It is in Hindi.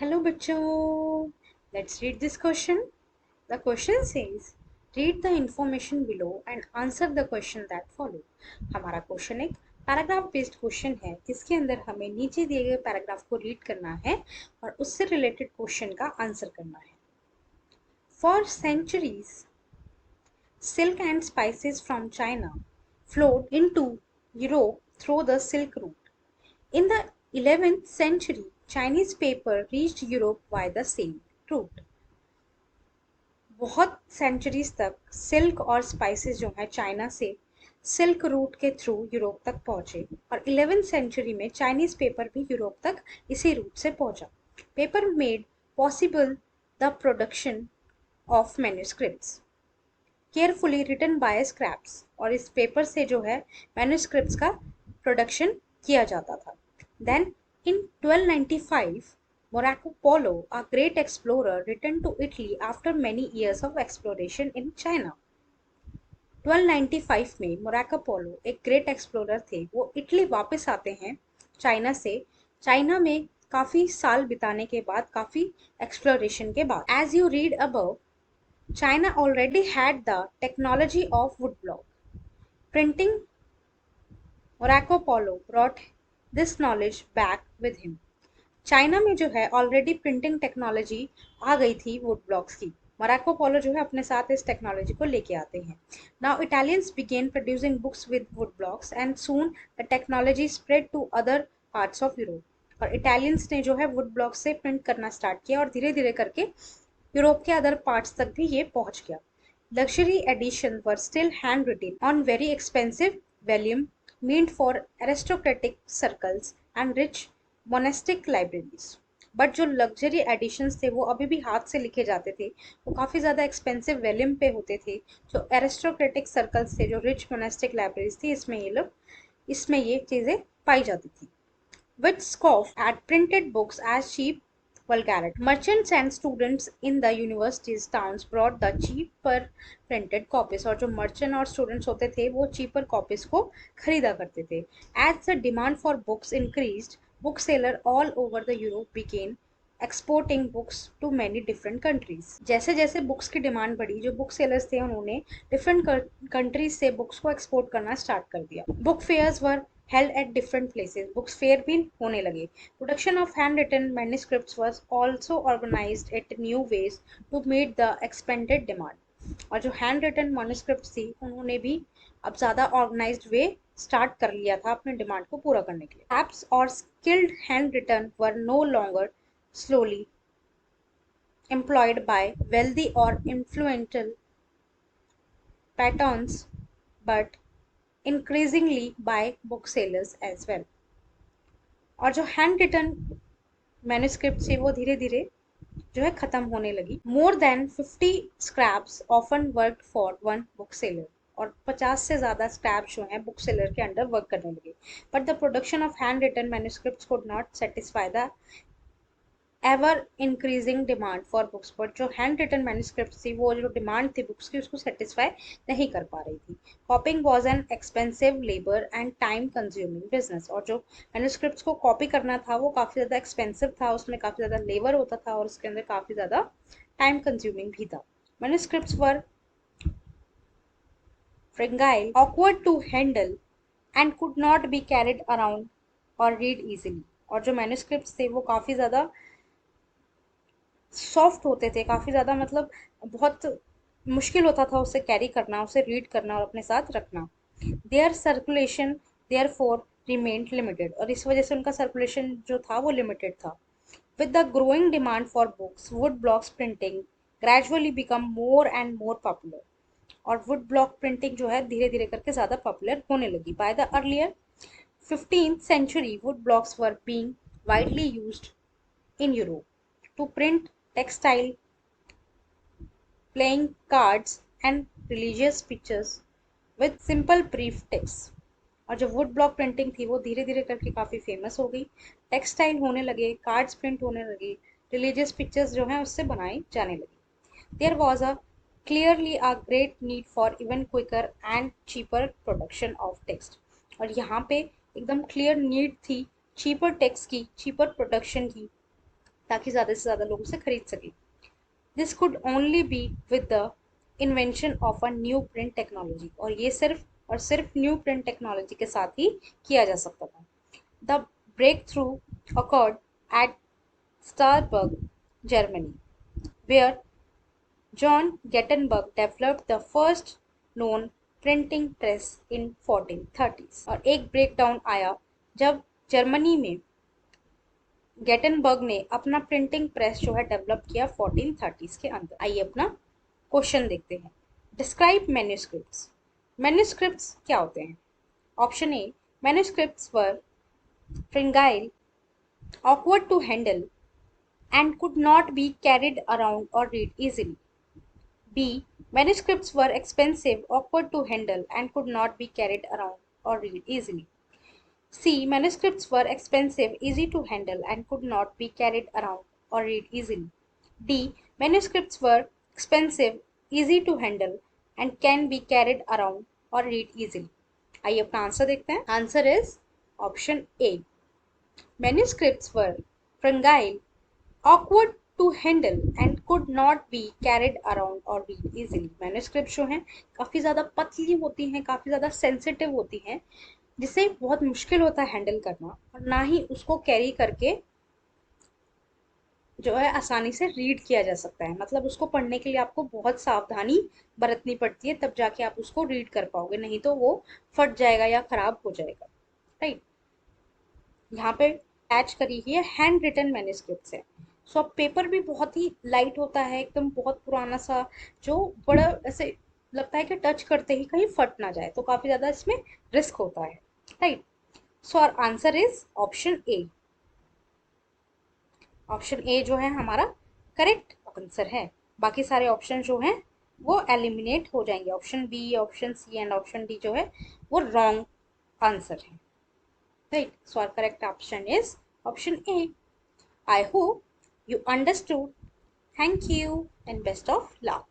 Hello बच्चों, let's read this question. The question says, read the information below and answer the question that follow. हमारा क्वेश्चन एक पैराग्राफ बेस्ड क्वेश्चन है जिसके अंदर हमें नीचे दिए गए पैराग्राफ को रीड करना है और उससे रिलेटेड क्वेश्चन का आंसर करना है. For centuries, silk and spices from China flowed into Europe through the Silk Route. In the 11th century, Chinese paper reached Europe via the same route. बहुत सेंचुरीज तक सिल्क और स्पाइसेस जो है चाइना से सिल्क रूट के थ्रू यूरोप तक पहुंचे और 11th सेंचुरी में चाइनीज पेपर भी यूरोप तक इसी रूट से पहुंचा. Paper made possible the production of manuscripts carefully written by scraps. और इस पेपर से जो है मैन्युस्क्रिप्ट्स का प्रोडक्शन किया जाता था. Then in 1295 Marco Polo, a great explorer, returned to Italy after many years of exploration in China. 1295 में मोराको पोलो एक ग्रेट एक्सप्लोरर थे. वो इटली वापस आते हैं चाइना से. चाइना में काफ़ी साल बिताने के बाद, काफ़ी एक्सप्लोरेशन के बाद. As you read above, China already had the technology of woodblock printing. Marco Polo brought this knowledge back with him. China में जो है ऑलरेडी प्रिंटिंग टेक्नोलॉजी आ गई थी वुड ब्लॉक्स की. मराको पोलो जो है अपने साथ इस टेक्नोलॉजी को लेके आते हैं. Now Italians began producing books with wood blocks and soon the technology spread to other parts of Europe. और इटालियंस ने जो है वुड ब्लॉक्स से प्रिंट करना स्टार्ट किया और धीरे धीरे करके यूरोप के अदर पार्ट्स तक भी ये पहुंच गया. Luxury editions were still handwritten on very expensive vellum meant for aristocratic circles and rich monastic libraries. But जो लग्जरी एडिशंस थे वो अभी भी हाथ से लिखे जाते थे. वो काफ़ी ज़्यादा एक्सपेंसिव वेल्यूम पे होते थे. जो एरिस्टोक्रेटिक सर्कल्स थे, जो रिच मोनास्टिक लाइब्रेरीज थी, इसमें ये चीज़ें पाई जाती थी. Which scoffed at printed books as cheap vulgarity. Merchants and students in the universities towns brought the cheaper printed copies. और जो merchant और students होते थे वो cheaper copies को खरीदा करते थे. As the demand for books increased, bookseller all over the Europe began exporting books to many different countries. जैसे जैसे बुक्स की डिमांड बढ़ी, जो बुक सेलर्स थे उन्होंने डिफरेंट कंट्रीज से बुक्स को एक्सपोर्ट करना स्टार्ट कर दिया. Book fairs were held at different places. Books fair भी होने लगे. Production of handwritten manuscripts was also organized at new ways to meet the expanded demand. और जो हैंड रिटन manuscripts थी उन्होंने भी अब ज़्यादा ऑर्गेनाइज्ड वे स्टार्ट कर लिया था अपने डिमांड को पूरा करने के लिए. Apps और skilled hand written were no longer slowly employed by wealthy or influential patrons but increasingly by booksellers as well. और जो हैंड रिटन मैन्युस्क्रिप्ट थी वो धीरे धीरे जो है खत्म होने लगी. More than 50 scraps often work for one book seller. और 50 से ज़्यादा स्क्रैप्स जो हैं बुक सेलर के अंडर वर्क करने लगे. But the production of hand written manuscripts could not satisfy the ever increasing demand for books. पर जो हैंड रिटन मैन्युस्क्रिप्ट थी वो जो डिमांड थी बुक्स की उसको सेटिस्फाई नहीं कर पा रही थी. कॉपिंग was an expensive labour and time consuming business. और जो मैन्युस्क्रिप्ट्स को कॉपी करना था वो काफ़ी ज़्यादा एक्सपेंसिव था, उसमें काफ़ी ज़्यादा लेबर होता था और उसके अंदर काफ़ी ज़्यादा टाइम कंज्यूमिंग भी था. Manuscripts were fragile, awkward to handle and could not be carried around or read easily. और जो मैन्युस्क्रिप्ट्स थे वो काफ़ी ज़्यादा सॉफ्ट होते थे, काफ़ी ज़्यादा मतलब बहुत मुश्किल होता था उसे कैरी करना, उसे रीड करना और अपने साथ रखना. Their circulation therefore remained limited. और इस वजह से उनका सर्कुलेशन जो था वो लिमिटेड था. With the growing demand for books, would blocks printing gradually become more and more popular. और वुड ब्लॉक प्रिंटिंग जो है धीरे धीरे करके ज़्यादा पॉपुलर होने लगी. By the earlier 15th century, wood blocks were being widely used in Europe to print textile, playing cards and religious pictures with simple brief text. और जो वुड ब्लॉक प्रिंटिंग थी वो धीरे धीरे करके काफ़ी फेमस हो गई. टेक्सटाइल होने लगे, कार्ड्स प्रिंट होने लगे, रिलीजियस पिक्चर्स जो हैं उससे बनाई जाने लगी. There was a clearly a great need for even quicker and cheaper production of text. और यहाँ पे एकदम क्लियर नीड थी चीपर टेक्स्ट की, चीपर प्रोडक्शन की ताकि ज़्यादा से ज़्यादा लोग उसे खरीद सकें। This could only be with the invention of a new print technology, और ये सिर्फ और सिर्फ न्यू प्रिंट टेक्नोलॉजी के साथ ही किया जा सकता था। The breakthrough occurred at Starburg, Germany, where John Gutenberg developed the first known printing press in 1430s। और एक ब्रेकडाउन आया जब जर्मनी में गेटनबर्ग ने अपना प्रिंटिंग प्रेस जो है डेवलप किया 1430s के अंदर। आइए अपना क्वेश्चन देखते हैं। Describe manuscripts. मैन्यूस्क्रिप्ट्स क्या होते हैं? Option A, manuscripts were fragile, awkward to handle, and could not be carried around or read easily. B. Manuscripts were expensive, awkward to handle, and could not be carried around or read easily. C. Manuscripts were expensive, easy to handle, and could not be carried around or read easily. D. Manuscripts were expensive, easy to handle, and can be carried around or read easily. आइए अपना आंसर देखते हैं। Answer is option A. Manuscripts were fragile, awkward to handle, and could not be carried around or read easily। Manuscript जो हैं काफ़ी ज़्यादा पतली होती हैं, काफ़ी ज़्यादा सेंसिटिव होती हैं, जिसे बहुत मुश्किल होता है हैंडल करना, और ना ही उसको कैरी करके जो है आसानी से रीड किया जा सकता है। मतलब उसको पढ़ने के लिए आपको बहुत सावधानी बरतनी पड़ती है, तब जाके आप उसको रीड कर पाओगे, नहीं तो वो फट जाएगा या खराब हो जाएगा। राइट, यहाँ पे अटैच करी हुई है हैंड रिटन मैन्यूस्क्रिप्ट्स है। सो अब पेपर भी बहुत ही लाइट होता है, एकदम बहुत पुराना सा, जो बड़ा ऐसे लगता है कि टच करते ही कहीं फट ना जाए, तो काफ़ी ज़्यादा इसमें रिस्क होता है। Right, so our answer is option A. Option A जो है हमारा करेक्ट आंसर है। बाकी सारे ऑप्शन जो हैं वो एलिमिनेट हो जाएंगे। Option B, option C and option D जो है वो रॉन्ग आंसर है। Right, so our correct option is option A. I hope you understood. Thank you and best of luck.